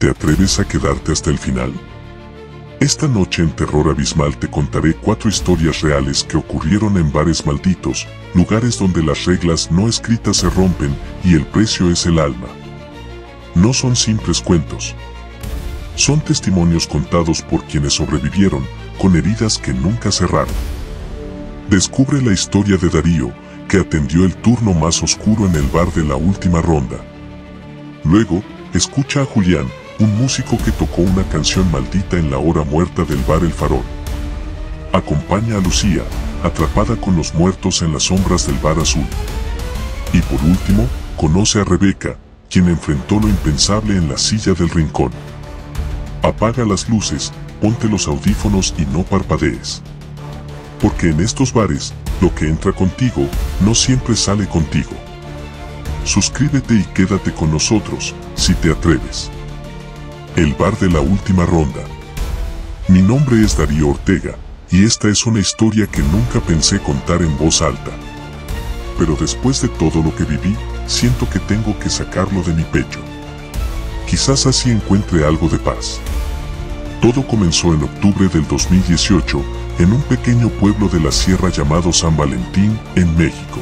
¿te atreves a quedarte hasta el final? Esta noche en Terror Abismal te contaré 4 historias reales que ocurrieron en bares malditos, lugares donde las reglas no escritas se rompen y el precio es el alma. No son simples cuentos. Son testimonios contados por quienes sobrevivieron, con heridas que nunca cerraron. Descubre la historia de Darío, que atendió el turno más oscuro en el bar de la última ronda. Luego, escucha a Julián, un músico que tocó una canción maldita en la hora muerta del bar El Farol. Acompaña a Lucía, atrapada con los muertos en las sombras del bar azul. Y por último, conoce a Rebeca, quien enfrentó lo impensable en la silla del rincón. Apaga las luces, ponte los audífonos y no parpadees. Porque en estos bares, lo que entra contigo, no siempre sale contigo. Suscríbete y quédate con nosotros, si te atreves. El bar de la última ronda. Mi nombre es Darío Ortega, y esta es una historia que nunca pensé contar en voz alta. Pero después de todo lo que viví, siento que tengo que sacarlo de mi pecho. Quizás así encuentre algo de paz. Todo comenzó en octubre del 2018, en un pequeño pueblo de la sierra llamado San Valentín, en México.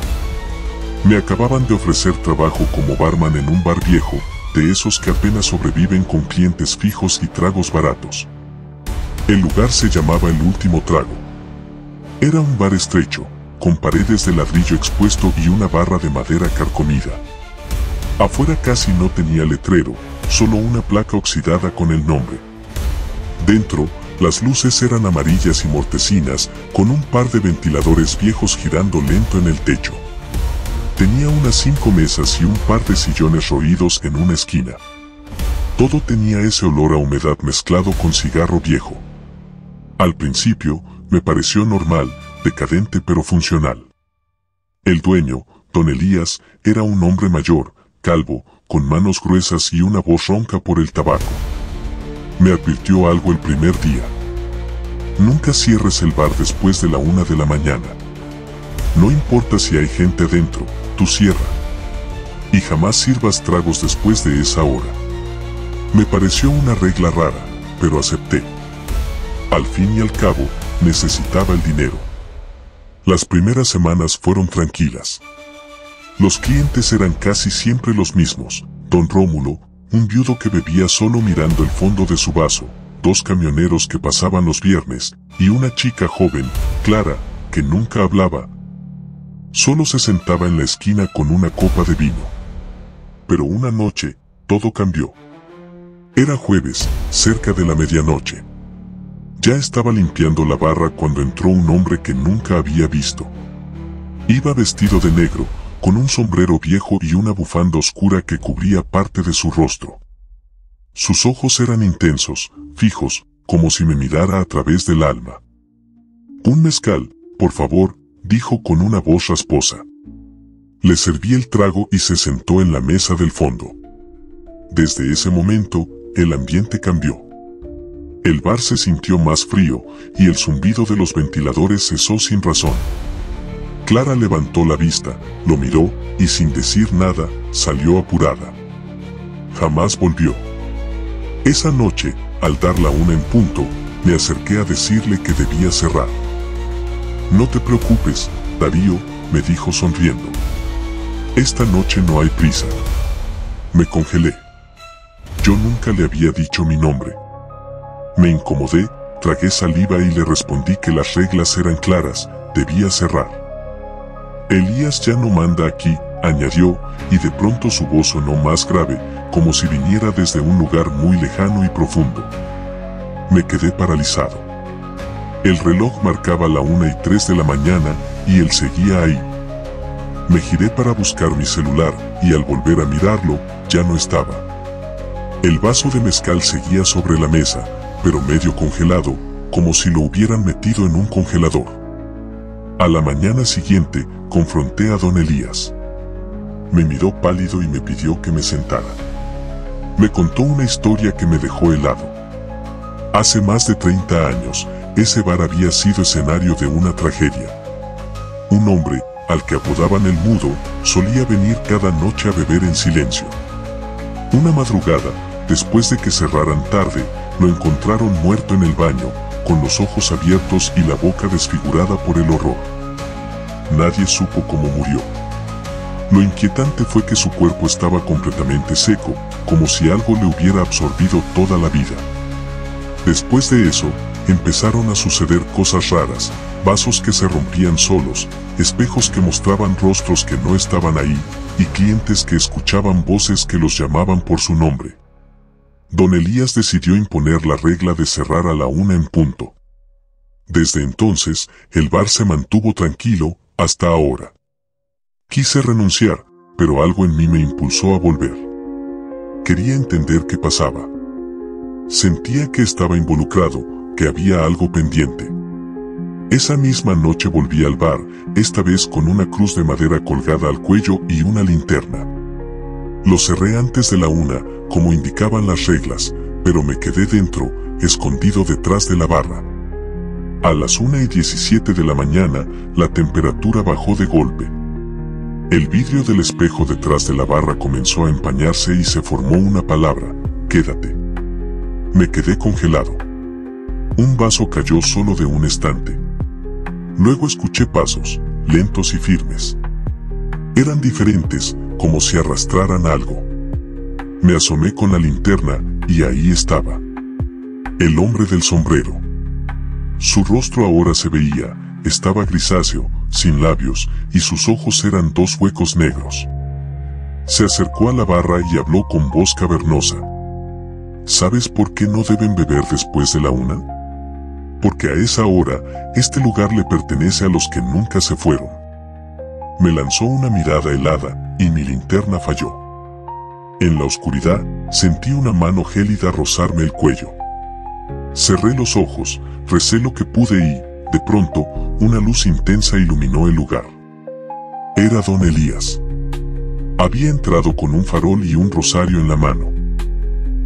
Me acababan de ofrecer trabajo como barman en un bar viejo, de esos que apenas sobreviven con clientes fijos y tragos baratos. El lugar se llamaba El Último Trago. Era un bar estrecho, con paredes de ladrillo expuesto y una barra de madera carcomida. Afuera casi no tenía letrero, solo una placa oxidada con el nombre. Dentro, las luces eran amarillas y mortecinas, con un par de ventiladores viejos girando lento en el techo. Tenía unas 5 mesas y un par de sillones roídos en una esquina. Todo tenía ese olor a humedad mezclado con cigarro viejo. Al principio, me pareció normal, decadente pero funcional. El dueño, don Elías, era un hombre mayor, calvo, con manos gruesas y una voz ronca por el tabaco. Me advirtió algo el primer día. Nunca cierres el bar después de la 1 de la mañana. No importa si hay gente adentro, tú cierra. Y jamás sirvas tragos después de esa hora. Me pareció una regla rara, pero acepté. Al fin y al cabo, necesitaba el dinero. Las primeras semanas fueron tranquilas. Los clientes eran casi siempre los mismos: don Rómulo, un viudo que bebía solo mirando el fondo de su vaso, 2 camioneros que pasaban los viernes, y una chica joven, Clara, que nunca hablaba. Solo se sentaba en la esquina con una copa de vino. Pero una noche, todo cambió. Era jueves, cerca de la medianoche. Ya estaba limpiando la barra cuando entró un hombre que nunca había visto. Iba vestido de negro, con un sombrero viejo y una bufanda oscura que cubría parte de su rostro. Sus ojos eran intensos, fijos, como si me mirara a través del alma. «Un mezcal, por favor», dijo con una voz rasposa. Le serví el trago y se sentó en la mesa del fondo. Desde ese momento, el ambiente cambió. El bar se sintió más frío, y el zumbido de los ventiladores cesó sin razón. Clara levantó la vista, lo miró, y sin decir nada, salió apurada. Jamás volvió. Esa noche, al dar la 1 en punto, me acerqué a decirle que debía cerrar. «No te preocupes, Darío», me dijo sonriendo. «Esta noche no hay prisa». Me congelé. Yo nunca le había dicho mi nombre. Me incomodé, tragué saliva y le respondí que las reglas eran claras, debía cerrar. «Elías ya no manda aquí», añadió, y de pronto su voz sonó más grave, como si viniera desde un lugar muy lejano y profundo. Me quedé paralizado. El reloj marcaba la 1:03 de la mañana, y él seguía ahí. Me giré para buscar mi celular, y al volver a mirarlo, ya no estaba. El vaso de mezcal seguía sobre la mesa, pero medio congelado, como si lo hubieran metido en un congelador. A la mañana siguiente, confronté a don Elías. Me miró pálido y me pidió que me sentara. Me contó una historia que me dejó helado. Hace más de 30 años, ese bar había sido escenario de una tragedia. Un hombre, al que apodaban el Mudo, solía venir cada noche a beber en silencio. Una madrugada, Después de que cerraran tarde, lo encontraron muerto en el baño, con los ojos abiertos y la boca desfigurada por el horror. Nadie supo cómo murió. Lo inquietante fue que su cuerpo estaba completamente seco, como si algo le hubiera absorbido toda la vida. Después de eso, empezaron a suceder cosas raras, vasos que se rompían solos, espejos que mostraban rostros que no estaban ahí, y clientes que escuchaban voces que los llamaban por su nombre. Don Elías decidió imponer la regla de cerrar a la 1 en punto. Desde entonces, el bar se mantuvo tranquilo, hasta ahora. Quise renunciar, pero algo en mí me impulsó a volver. Quería entender qué pasaba. Sentía que estaba involucrado, que había algo pendiente. Esa misma noche volví al bar, esta vez con una cruz de madera colgada al cuello y una linterna. Lo cerré antes de la 1, como indicaban las reglas, pero me quedé dentro, escondido detrás de la barra. A las 1:17 de la mañana, la temperatura bajó de golpe. El vidrio del espejo detrás de la barra comenzó a empañarse y se formó una palabra: quédate. Me quedé congelado. Un vaso cayó solo de un estante. Luego escuché pasos, lentos y firmes. Eran diferentes, como si arrastraran algo. Me asomé con la linterna, y ahí estaba. El hombre del sombrero. Su rostro ahora se veía, estaba grisáceo, sin labios, y sus ojos eran 2 huecos negros. Se acercó a la barra y habló con voz cavernosa. ¿Sabes por qué no deben beber después de la 1? Porque a esa hora, este lugar le pertenece a los que nunca se fueron. Me lanzó una mirada helada, y mi linterna falló. En la oscuridad, sentí una mano gélida rozarme el cuello. Cerré los ojos, recé lo que pude y, de pronto, una luz intensa iluminó el lugar. Era Don Elías. Había entrado con un farol y un rosario en la mano.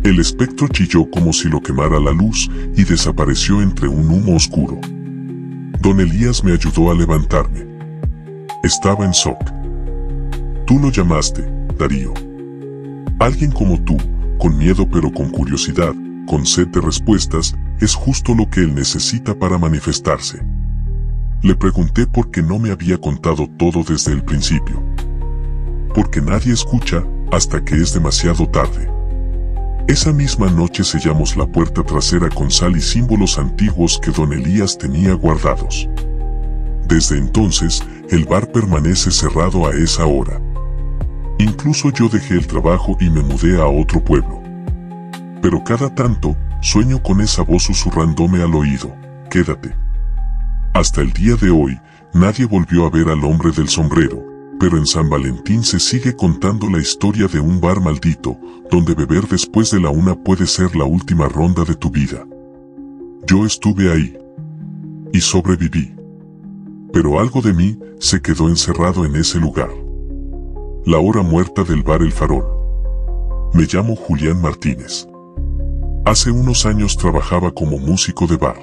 El espectro chilló como si lo quemara la luz y desapareció entre un humo oscuro. Don Elías me ayudó a levantarme. Estaba en shock. Tú lo llamaste, Darío. Alguien como tú, con miedo pero con curiosidad, con sed de respuestas, es justo lo que él necesita para manifestarse. Le pregunté por qué no me había contado todo desde el principio. Porque nadie escucha hasta que es demasiado tarde. Esa misma noche sellamos la puerta trasera con sal y símbolos antiguos que Don Elías tenía guardados. Desde entonces, el bar permanece cerrado a esa hora. Incluso yo dejé el trabajo y me mudé a otro pueblo. Pero cada tanto, sueño con esa voz susurrándome al oído: quédate. Hasta el día de hoy, nadie volvió a ver al hombre del sombrero, pero en San Valentín se sigue contando la historia de un bar maldito, donde beber después de la 1 puede ser la última ronda de tu vida. Yo estuve ahí. Y sobreviví. Pero algo de mí se quedó encerrado en ese lugar. La hora muerta del bar El Farol. Me llamo Julián Martínez. Hace unos años trabajaba como músico de bar.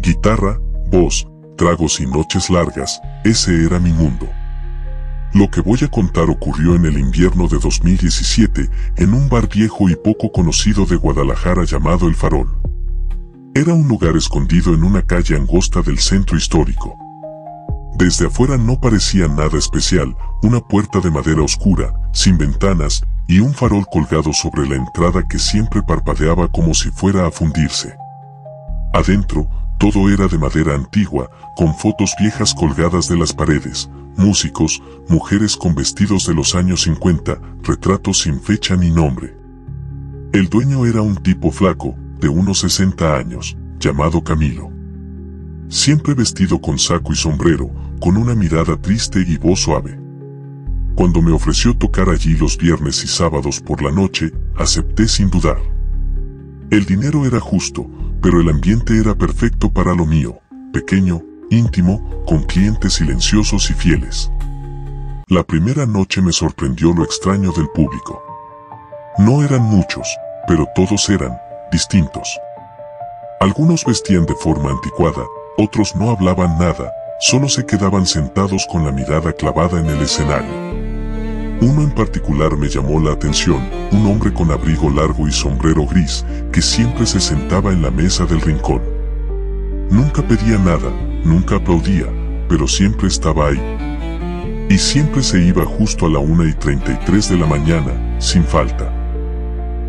Guitarra, voz, tragos y noches largas, ese era mi mundo. Lo que voy a contar ocurrió en el invierno de 2017, en un bar viejo y poco conocido de Guadalajara llamado El Farol. Era un lugar escondido en una calle angosta del centro histórico. Desde afuera no parecía nada especial, una puerta de madera oscura, sin ventanas, y un farol colgado sobre la entrada que siempre parpadeaba como si fuera a fundirse. Adentro, todo era de madera antigua, con fotos viejas colgadas de las paredes, músicos, mujeres con vestidos de los años 50, retratos sin fecha ni nombre. El dueño era un tipo flaco, de unos 60 años, llamado Camilo. Siempre vestido con saco y sombrero, con una mirada triste y voz suave. Cuando me ofreció tocar allí los viernes y sábados por la noche, acepté sin dudar. El dinero era justo, pero el ambiente era perfecto para lo mío, pequeño, íntimo, con clientes silenciosos y fieles. La primera noche me sorprendió lo extraño del público. No eran muchos, pero todos eran distintos. Algunos vestían de forma anticuada, otros no hablaban nada, solo se quedaban sentados con la mirada clavada en el escenario. Uno en particular me llamó la atención, un hombre con abrigo largo y sombrero gris, que siempre se sentaba en la mesa del rincón. Nunca pedía nada, nunca aplaudía, pero siempre estaba ahí. Y siempre se iba justo a la 1:33 de la mañana, sin falta.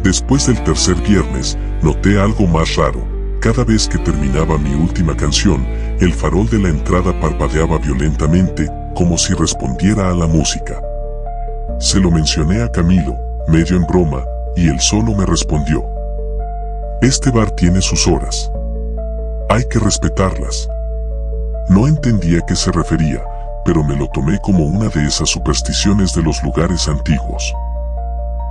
Después del tercer viernes, noté algo más raro. Cada vez que terminaba mi última canción, el farol de la entrada parpadeaba violentamente, como si respondiera a la música. Se lo mencioné a Camilo, medio en broma, y él solo me respondió: este bar tiene sus horas. Hay que respetarlas. No entendía a qué se refería, pero me lo tomé como una de esas supersticiones de los lugares antiguos.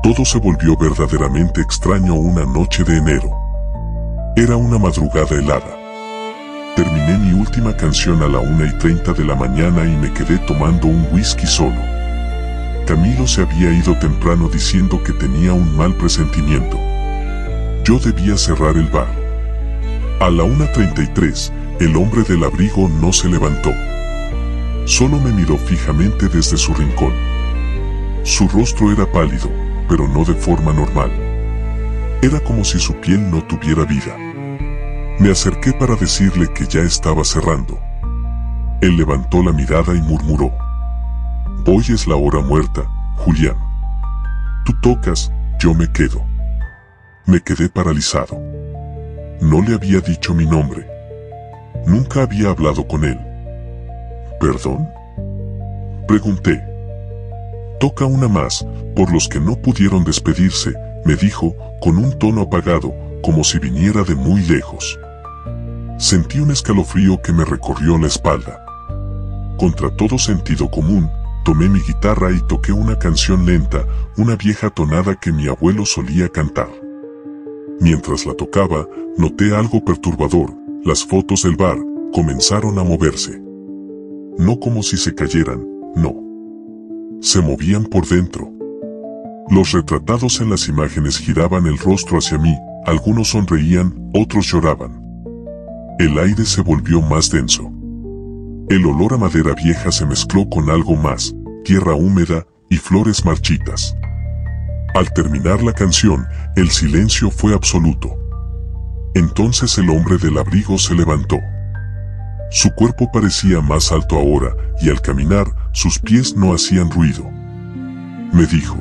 Todo se volvió verdaderamente extraño una noche de enero. Era una madrugada helada. Terminé mi última canción a la 1:30 de la mañana y me quedé tomando un whisky solo. Camilo se había ido temprano diciendo que tenía un mal presentimiento. Yo debía cerrar el bar. A la 1:33, el hombre del abrigo no se levantó. Solo me miró fijamente desde su rincón. Su rostro era pálido, pero no de forma normal. Era como si su piel no tuviera vida. Me acerqué para decirle que ya estaba cerrando. Él levantó la mirada y murmuró: hoy es la hora muerta, Julián. Tú tocas, yo me quedo. Me quedé paralizado. No le había dicho mi nombre. Nunca había hablado con él. ¿Perdón? Pregunté. Toca una más, por los que no pudieron despedirse, me dijo, con un tono apagado, como si viniera de muy lejos. Sentí un escalofrío que me recorrió la espalda. Contra todo sentido común, tomé mi guitarra y toqué una canción lenta, una vieja tonada que mi abuelo solía cantar. Mientras la tocaba, noté algo perturbador: las fotos del bar comenzaron a moverse. No como si se cayeran, no. Se movían por dentro. Los retratados en las imágenes giraban el rostro hacia mí, algunos sonreían, otros lloraban. El aire se volvió más denso. El olor a madera vieja se mezcló con algo más, tierra húmeda y flores marchitas. Al terminar la canción, el silencio fue absoluto. Entonces el hombre del abrigo se levantó. Su cuerpo parecía más alto ahora, y al caminar, sus pies no hacían ruido. Me dijo: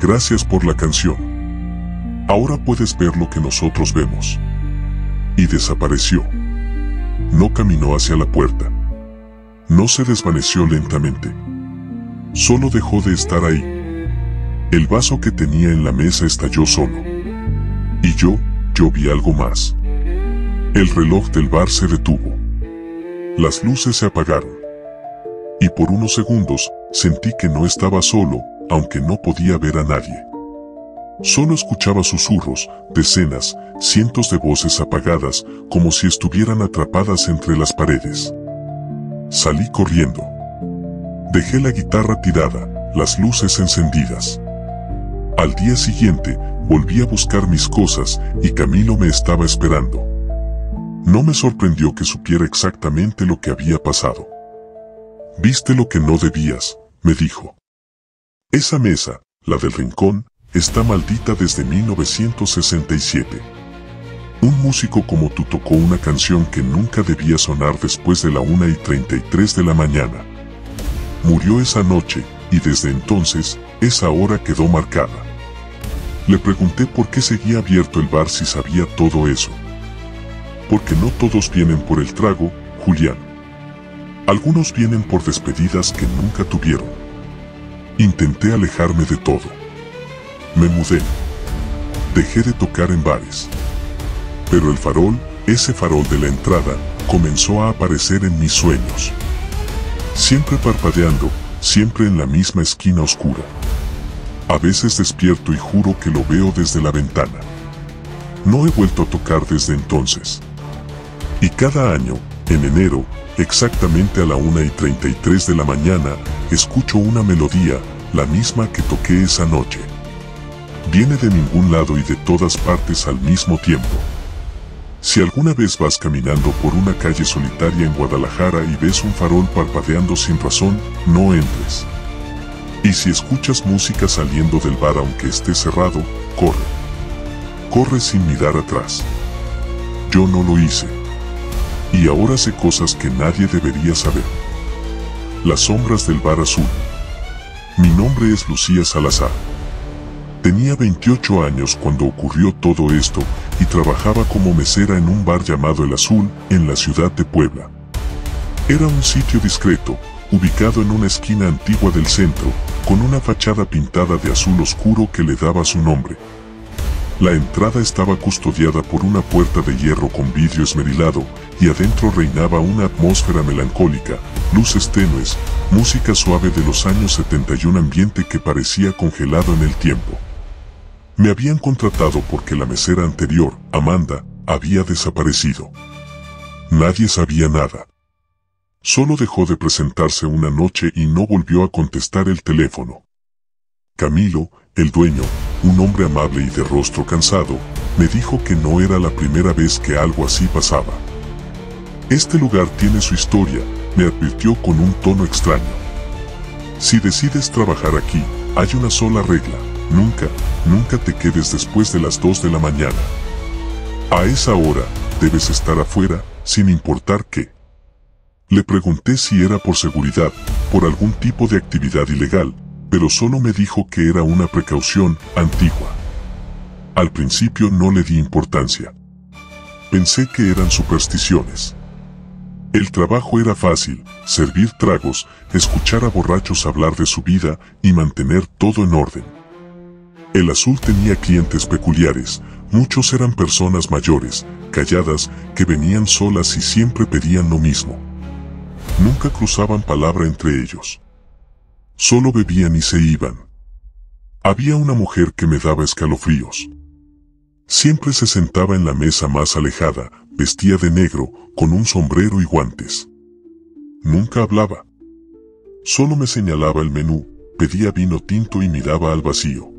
gracias por la canción. Ahora puedes ver lo que nosotros vemos. Y desapareció. No caminó hacia la puerta. No se desvaneció lentamente. Solo dejó de estar ahí. El vaso que tenía en la mesa estalló solo. Y yo vi algo más. El reloj del bar se detuvo. Las luces se apagaron. Y por unos segundos, sentí que no estaba solo, aunque no podía ver a nadie. Solo escuchaba susurros, decenas, cientos de voces apagadas, como si estuvieran atrapadas entre las paredes. Salí corriendo. Dejé la guitarra tirada, las luces encendidas. Al día siguiente, volví a buscar mis cosas y Camilo me estaba esperando. No me sorprendió que supiera exactamente lo que había pasado. «Viste lo que no debías», me dijo. «Esa mesa, la del rincón, está maldita desde 1967. Un músico como tú tocó una canción que nunca debía sonar después de la 1:33 de la mañana. Murió esa noche, y desde entonces, esa hora quedó marcada». Le pregunté por qué seguía abierto el bar si sabía todo eso. «Porque no todos vienen por el trago, Julián. Algunos vienen por despedidas que nunca tuvieron. Intenté alejarme de todo. Me mudé. Dejé de tocar en bares. Pero el farol, ese farol de la entrada, comenzó a aparecer en mis sueños. Siempre parpadeando, siempre en la misma esquina oscura. A veces despierto y juro que lo veo desde la ventana. No he vuelto a tocar desde entonces. Y cada año, en enero, exactamente a la 1:33 de la mañana, escucho una melodía, la misma que toqué esa noche. Viene de ningún lado y de todas partes al mismo tiempo. Si alguna vez vas caminando por una calle solitaria en Guadalajara y ves un farol parpadeando sin razón, no entres. Y si escuchas música saliendo del bar aunque esté cerrado, corre. Corre sin mirar atrás. Yo no lo hice. Y ahora sé cosas que nadie debería saber. Las sombras del bar azul. Mi nombre es Lucía Salazar. Tenía 28 años cuando ocurrió todo esto y trabajaba como mesera en un bar llamado El Azul, en la ciudad de Puebla. Era un sitio discreto, ubicado en una esquina antigua del centro, con una fachada pintada de azul oscuro que le daba su nombre. La entrada estaba custodiada por una puerta de hierro con vidrio esmerilado y adentro reinaba una atmósfera melancólica, luces tenues, música suave de los años 70 y un ambiente que parecía congelado en el tiempo. Me habían contratado porque la mesera anterior, Amanda, había desaparecido. Nadie sabía nada. Solo dejó de presentarse una noche y no volvió a contestar el teléfono. Camilo, el dueño, un hombre amable y de rostro cansado, me dijo que no era la primera vez que algo así pasaba. Este lugar tiene su historia, me advirtió con un tono extraño. Si decides trabajar aquí, hay una sola regla, nunca te quedes después de las 2 de la mañana. A esa hora, debes estar afuera, sin importar qué. Le pregunté si era por seguridad, por algún tipo de actividad ilegal, pero solo me dijo que era una precaución antigua. Al principio no le di importancia. Pensé que eran supersticiones. El trabajo era fácil, servir tragos, escuchar a borrachos hablar de su vida y mantener todo en orden. El Azul tenía clientes peculiares, muchos eran personas mayores, calladas, que venían solas y siempre pedían lo mismo. Nunca cruzaban palabra entre ellos. Solo bebían y se iban. Había una mujer que me daba escalofríos. Siempre se sentaba en la mesa más alejada, vestía de negro, con un sombrero y guantes. Nunca hablaba. Solo me señalaba el menú, pedía vino tinto y miraba al vacío.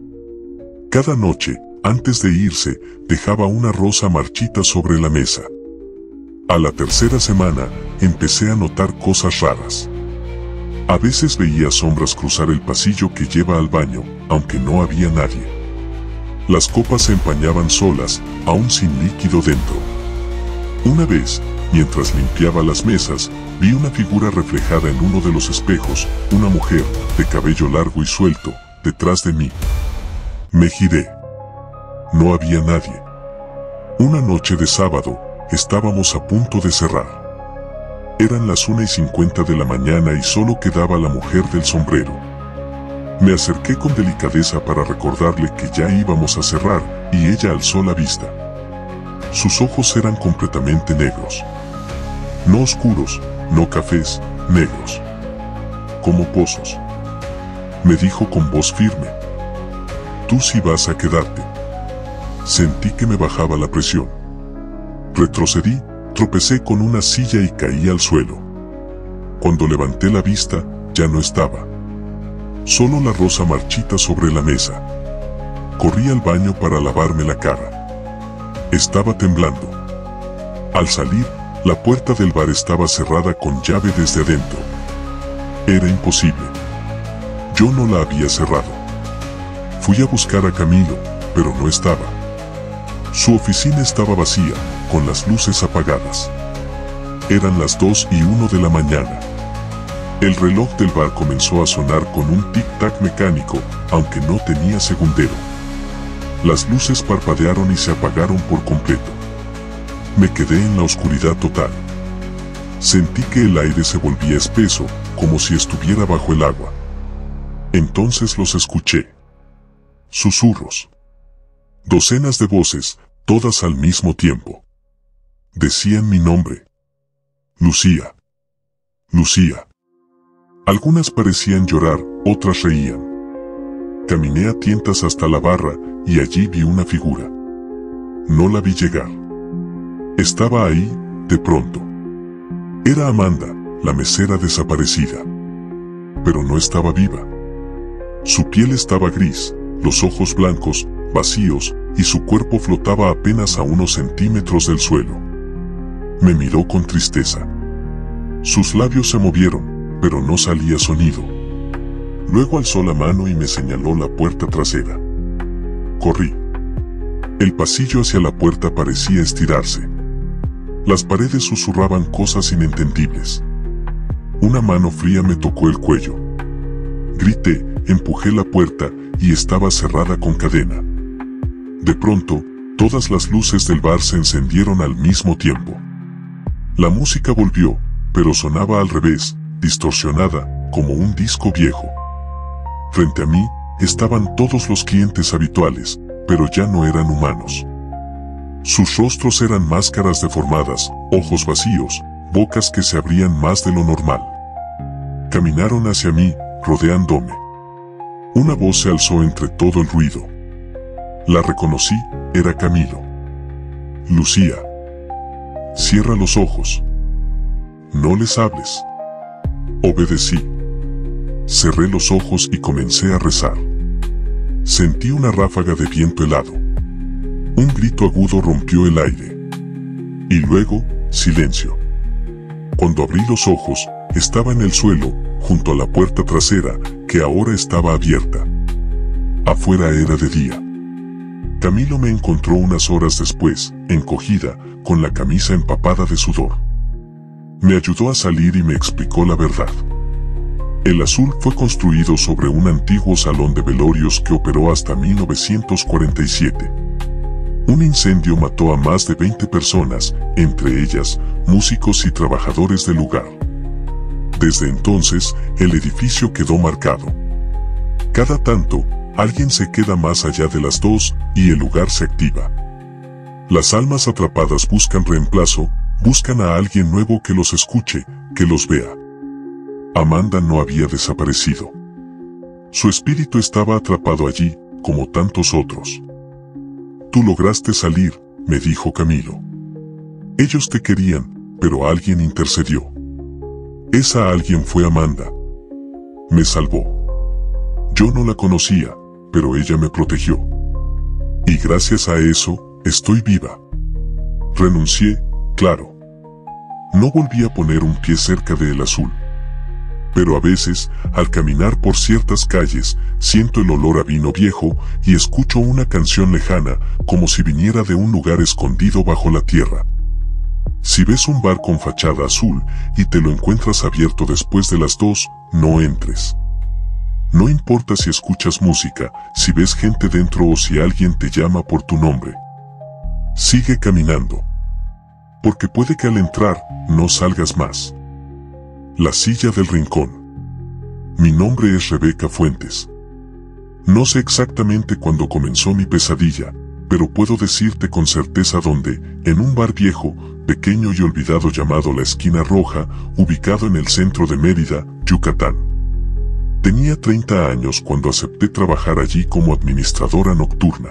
Cada noche, antes de irse, dejaba una rosa marchita sobre la mesa. A la tercera semana, empecé a notar cosas raras. A veces veía sombras cruzar el pasillo que lleva al baño, aunque no había nadie. Las copas se empañaban solas, aún sin líquido dentro. Una vez, mientras limpiaba las mesas, vi una figura reflejada en uno de los espejos, una mujer, de cabello largo y suelto, detrás de mí. Me giré. No había nadie. Una noche de sábado, estábamos a punto de cerrar. Eran las 1:50 de la mañana y solo quedaba la mujer del sombrero. Me acerqué con delicadeza para recordarle que ya íbamos a cerrar, y ella alzó la vista. Sus ojos eran completamente negros. No oscuros, no cafés, negros. Como pozos. Me dijo con voz firme: tú sí vas a quedarte. Sentí que me bajaba la presión. Retrocedí, tropecé con una silla y caí al suelo. Cuando levanté la vista, ya no estaba. Solo la rosa marchita sobre la mesa. Corrí al baño para lavarme la cara. Estaba temblando. Al salir, la puerta del bar estaba cerrada con llave desde adentro. Era imposible. Yo no la había cerrado. Fui a buscar a Camilo, pero no estaba. Su oficina estaba vacía, con las luces apagadas. Eran las 2:01 de la mañana. El reloj del bar comenzó a sonar con un tic-tac mecánico, aunque no tenía segundero. Las luces parpadearon y se apagaron por completo. Me quedé en la oscuridad total. Sentí que el aire se volvía espeso, como si estuviera bajo el agua. Entonces los escuché. Susurros. Docenas de voces, todas al mismo tiempo. Decían mi nombre. Lucía. Lucía. Algunas parecían llorar, otras reían. Caminé a tientas hasta la barra, y allí vi una figura. No la vi llegar. Estaba ahí, de pronto. Era Amanda, la mesera desaparecida. Pero no estaba viva. Su piel estaba gris, los ojos blancos, vacíos, y su cuerpo flotaba apenas a unos centímetros del suelo. Me miró con tristeza. Sus labios se movieron, pero no salía sonido. Luego alzó la mano y me señaló la puerta trasera. Corrí. El pasillo hacia la puerta parecía estirarse. Las paredes susurraban cosas inentendibles. Una mano fría me tocó el cuello. Grité, empujé la puerta y estaba cerrada con cadena. De pronto, todas las luces del bar se encendieron al mismo tiempo. La música volvió, pero sonaba al revés, distorsionada, como un disco viejo. Frente a mí, estaban todos los clientes habituales, pero ya no eran humanos. Sus rostros eran máscaras deformadas, ojos vacíos, bocas que se abrían más de lo normal. Caminaron hacia mí, rodeándome. Una voz se alzó entre todo el ruido. La reconocí, era Camilo. Lucía. Cierra los ojos. No les hables. Obedecí. Cerré los ojos y comencé a rezar. Sentí una ráfaga de viento helado. Un grito agudo rompió el aire. Y luego, silencio. Cuando abrí los ojos, estaba en el suelo, junto a la puerta trasera, que ahora estaba abierta. Afuera era de día. Camilo me encontró unas horas después, encogida, con la camisa empapada de sudor. Me ayudó a salir y me explicó la verdad. El Azul fue construido sobre un antiguo salón de velorios que operó hasta 1947. Un incendio mató a más de 20 personas, entre ellas, músicos y trabajadores del lugar. Desde entonces, el edificio quedó marcado. Cada tanto, alguien se queda más allá de las 2 y el lugar se activa. Las almas atrapadas buscan reemplazo, buscan a alguien nuevo que los escuche, que los vea. Amanda no había desaparecido. Su espíritu estaba atrapado allí, como tantos otros. Tú lograste salir, me dijo Camilo. Ellos te querían, pero alguien intercedió. Esa alguien fue Amanda. Me salvó. Yo no la conocía, pero ella me protegió. Y gracias a eso, estoy viva. Renuncié, claro. No volví a poner un pie cerca de El Azul. Pero a veces, al caminar por ciertas calles, siento el olor a vino viejo y escucho una canción lejana, como si viniera de un lugar escondido bajo la tierra. Si ves un bar con fachada azul y te lo encuentras abierto después de las 2, no entres. No importa si escuchas música, si ves gente dentro o si alguien te llama por tu nombre. Sigue caminando. Porque puede que al entrar, no salgas más. La silla del rincón. Mi nombre es Rebeca Fuentes. No sé exactamente cuándo comenzó mi pesadilla, pero puedo decirte con certeza dónde, en un bar viejo, pequeño y olvidado llamado La Esquina Roja, ubicado en el centro de Mérida, Yucatán. Tenía 30 años cuando acepté trabajar allí como administradora nocturna.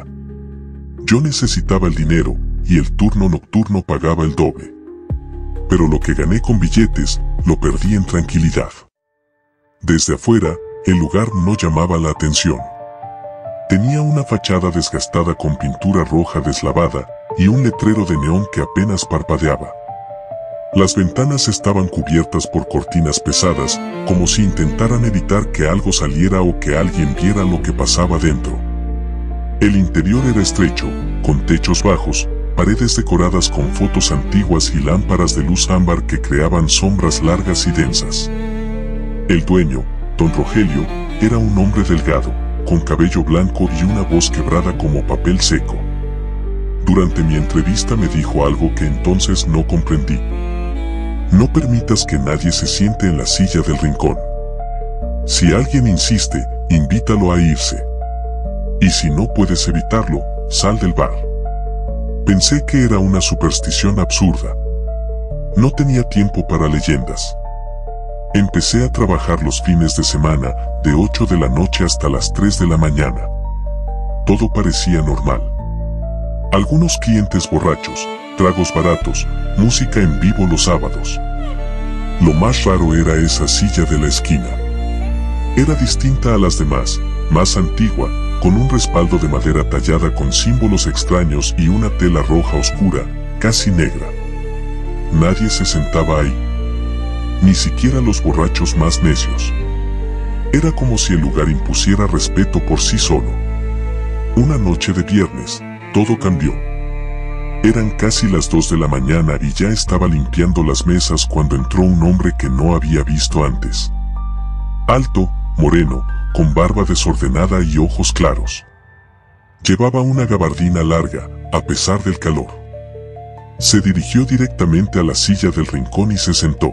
Yo necesitaba el dinero, y el turno nocturno pagaba el doble. Pero lo que gané con billetes, lo perdí en tranquilidad. Desde afuera, el lugar no llamaba la atención. Tenía una fachada desgastada con pintura roja deslavada y un letrero de neón que apenas parpadeaba. Las ventanas estaban cubiertas por cortinas pesadas, como si intentaran evitar que algo saliera o que alguien viera lo que pasaba dentro. El interior era estrecho, con techos bajos, paredes decoradas con fotos antiguas y lámparas de luz ámbar que creaban sombras largas y densas. El dueño, don Rogelio, era un hombre delgado, con cabello blanco y una voz quebrada como papel seco. Durante mi entrevista me dijo algo que entonces no comprendí. No permitas que nadie se siente en la silla del rincón. Si alguien insiste, invítalo a irse. Y si no puedes evitarlo, sal del bar. Pensé que era una superstición absurda. No tenía tiempo para leyendas. Empecé a trabajar los fines de semana, de 8 de la noche hasta las 3 de la mañana. Todo parecía normal. Algunos clientes borrachos, tragos baratos, música en vivo los sábados. Lo más raro era esa silla de la esquina. Era distinta a las demás, más antigua, con un respaldo de madera tallada con símbolos extraños y una tela roja oscura, casi negra. Nadie se sentaba ahí. Ni siquiera los borrachos más necios. Era como si el lugar impusiera respeto por sí solo. Una noche de viernes, todo cambió. Eran casi las 2 de la mañana y ya estaba limpiando las mesas cuando entró un hombre que no había visto antes. Alto, moreno, con barba desordenada y ojos claros. Llevaba una gabardina larga, a pesar del calor. Se dirigió directamente a la silla del rincón y se sentó.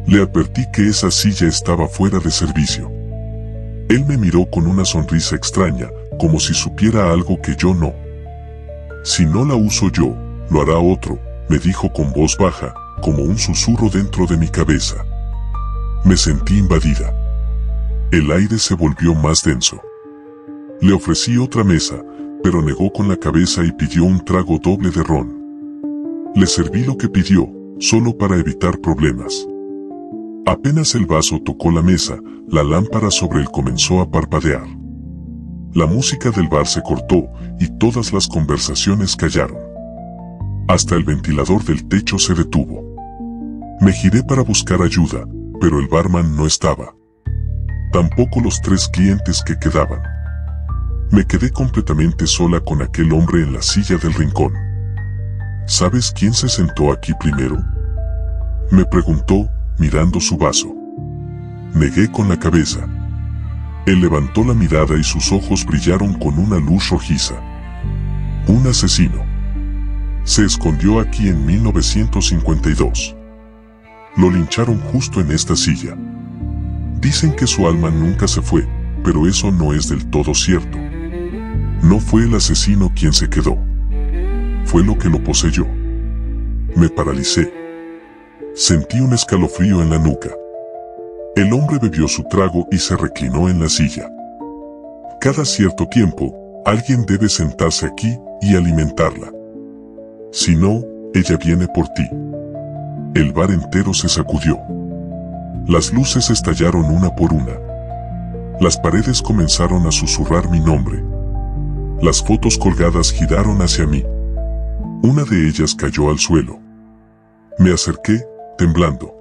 Le advertí que esa silla estaba fuera de servicio. Él me miró con una sonrisa extraña, como si supiera algo que yo no. Si no la uso yo, lo hará otro, me dijo con voz baja, como un susurro dentro de mi cabeza. Me sentí invadida. El aire se volvió más denso. Le ofrecí otra mesa, pero negó con la cabeza y pidió un trago doble de ron. Le serví lo que pidió, solo para evitar problemas. Apenas el vaso tocó la mesa, la lámpara sobre él comenzó a parpadear. La música del bar se cortó y todas las conversaciones callaron. Hasta el ventilador del techo se detuvo. Me giré para buscar ayuda, pero el barman no estaba. Tampoco los 3 clientes que quedaban. Me quedé completamente sola con aquel hombre en la silla del rincón. ¿Sabes quién se sentó aquí primero?, me preguntó, mirando su vaso. Negué con la cabeza. Él levantó la mirada y sus ojos brillaron con una luz rojiza. Un asesino. Se escondió aquí en 1952. Lo lincharon justo en esta silla. Dicen que su alma nunca se fue, pero eso no es del todo cierto. No fue el asesino quien se quedó. Fue lo que lo poseyó. Me paralicé. Sentí un escalofrío en la nuca. El hombre bebió su trago y se reclinó en la silla. Cada cierto tiempo, alguien debe sentarse aquí y alimentarla. Si no, ella viene por ti. El bar entero se sacudió. Las luces estallaron una por una. Las paredes comenzaron a susurrar mi nombre. Las fotos colgadas giraron hacia mí. Una de ellas cayó al suelo. Me acerqué, temblando.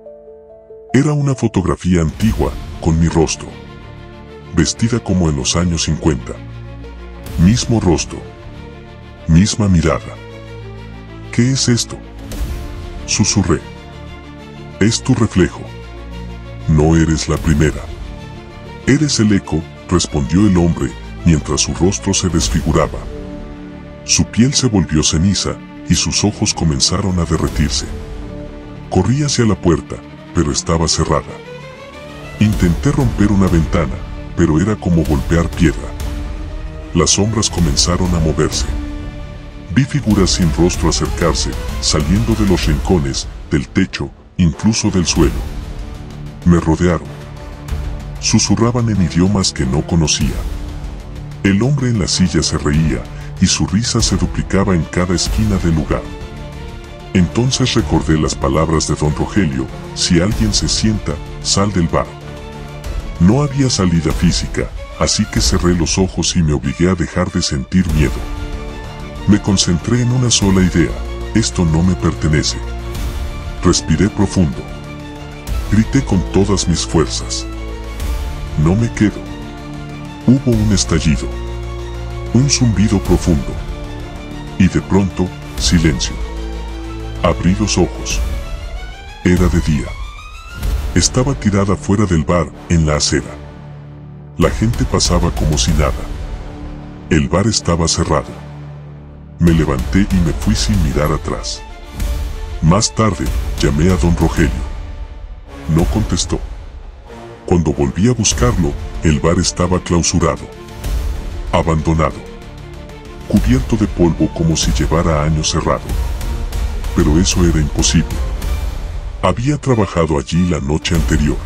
Era una fotografía antigua, con mi rostro. Vestida como en los años 50. Mismo rostro. Misma mirada. ¿Qué es esto?, susurré. Es tu reflejo. No eres la primera. Eres el eco, respondió el hombre, mientras su rostro se desfiguraba. Su piel se volvió ceniza, y sus ojos comenzaron a derretirse. Corrí hacia la puerta, pero estaba cerrada. Intenté romper una ventana, pero era como golpear piedra. Las sombras comenzaron a moverse. Vi figuras sin rostro acercarse, saliendo de los rincones, del techo, incluso del suelo. Me rodearon. Susurraban en idiomas que no conocía. El hombre en la silla se reía, y su risa se duplicaba en cada esquina del lugar. Entonces recordé las palabras de don Rogelio: si alguien se sienta, sal del bar. No había salida física, así que cerré los ojos y me obligué a dejar de sentir miedo. Me concentré en una sola idea: esto no me pertenece. Respiré profundo. Grité con todas mis fuerzas: no me quedo. Hubo un estallido. Un zumbido profundo. Y de pronto, silencio. Abrí los ojos. Era de día. Estaba tirada fuera del bar, en la acera. La gente pasaba como si nada. El bar estaba cerrado. Me levanté y me fui sin mirar atrás. Más tarde, llamé a don Rogelio. No contestó. Cuando volví a buscarlo, el bar estaba clausurado. Abandonado. Cubierto de polvo como si llevara años cerrado. Pero eso era imposible. Había trabajado allí la noche anterior.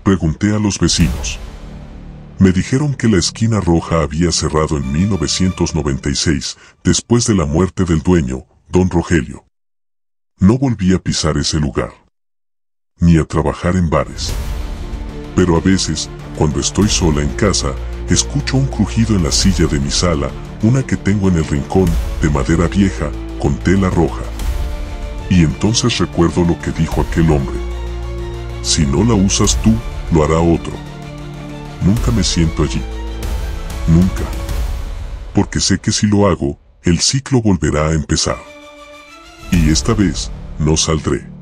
Pregunté a los vecinos. Me dijeron que la esquina roja había cerrado en 1996, después de la muerte del dueño, don Rogelio. No volví a pisar ese lugar. Ni a trabajar en bares. Pero a veces, cuando estoy sola en casa, escucho un crujido en la silla de mi sala, una que tengo en el rincón, de madera vieja, con tela roja. Y entonces recuerdo lo que dijo aquel hombre: si no la usas tú, lo hará otro. nunca me siento allí. Nunca. Porque sé que si lo hago, el ciclo volverá a empezar. Y esta vez, no saldré.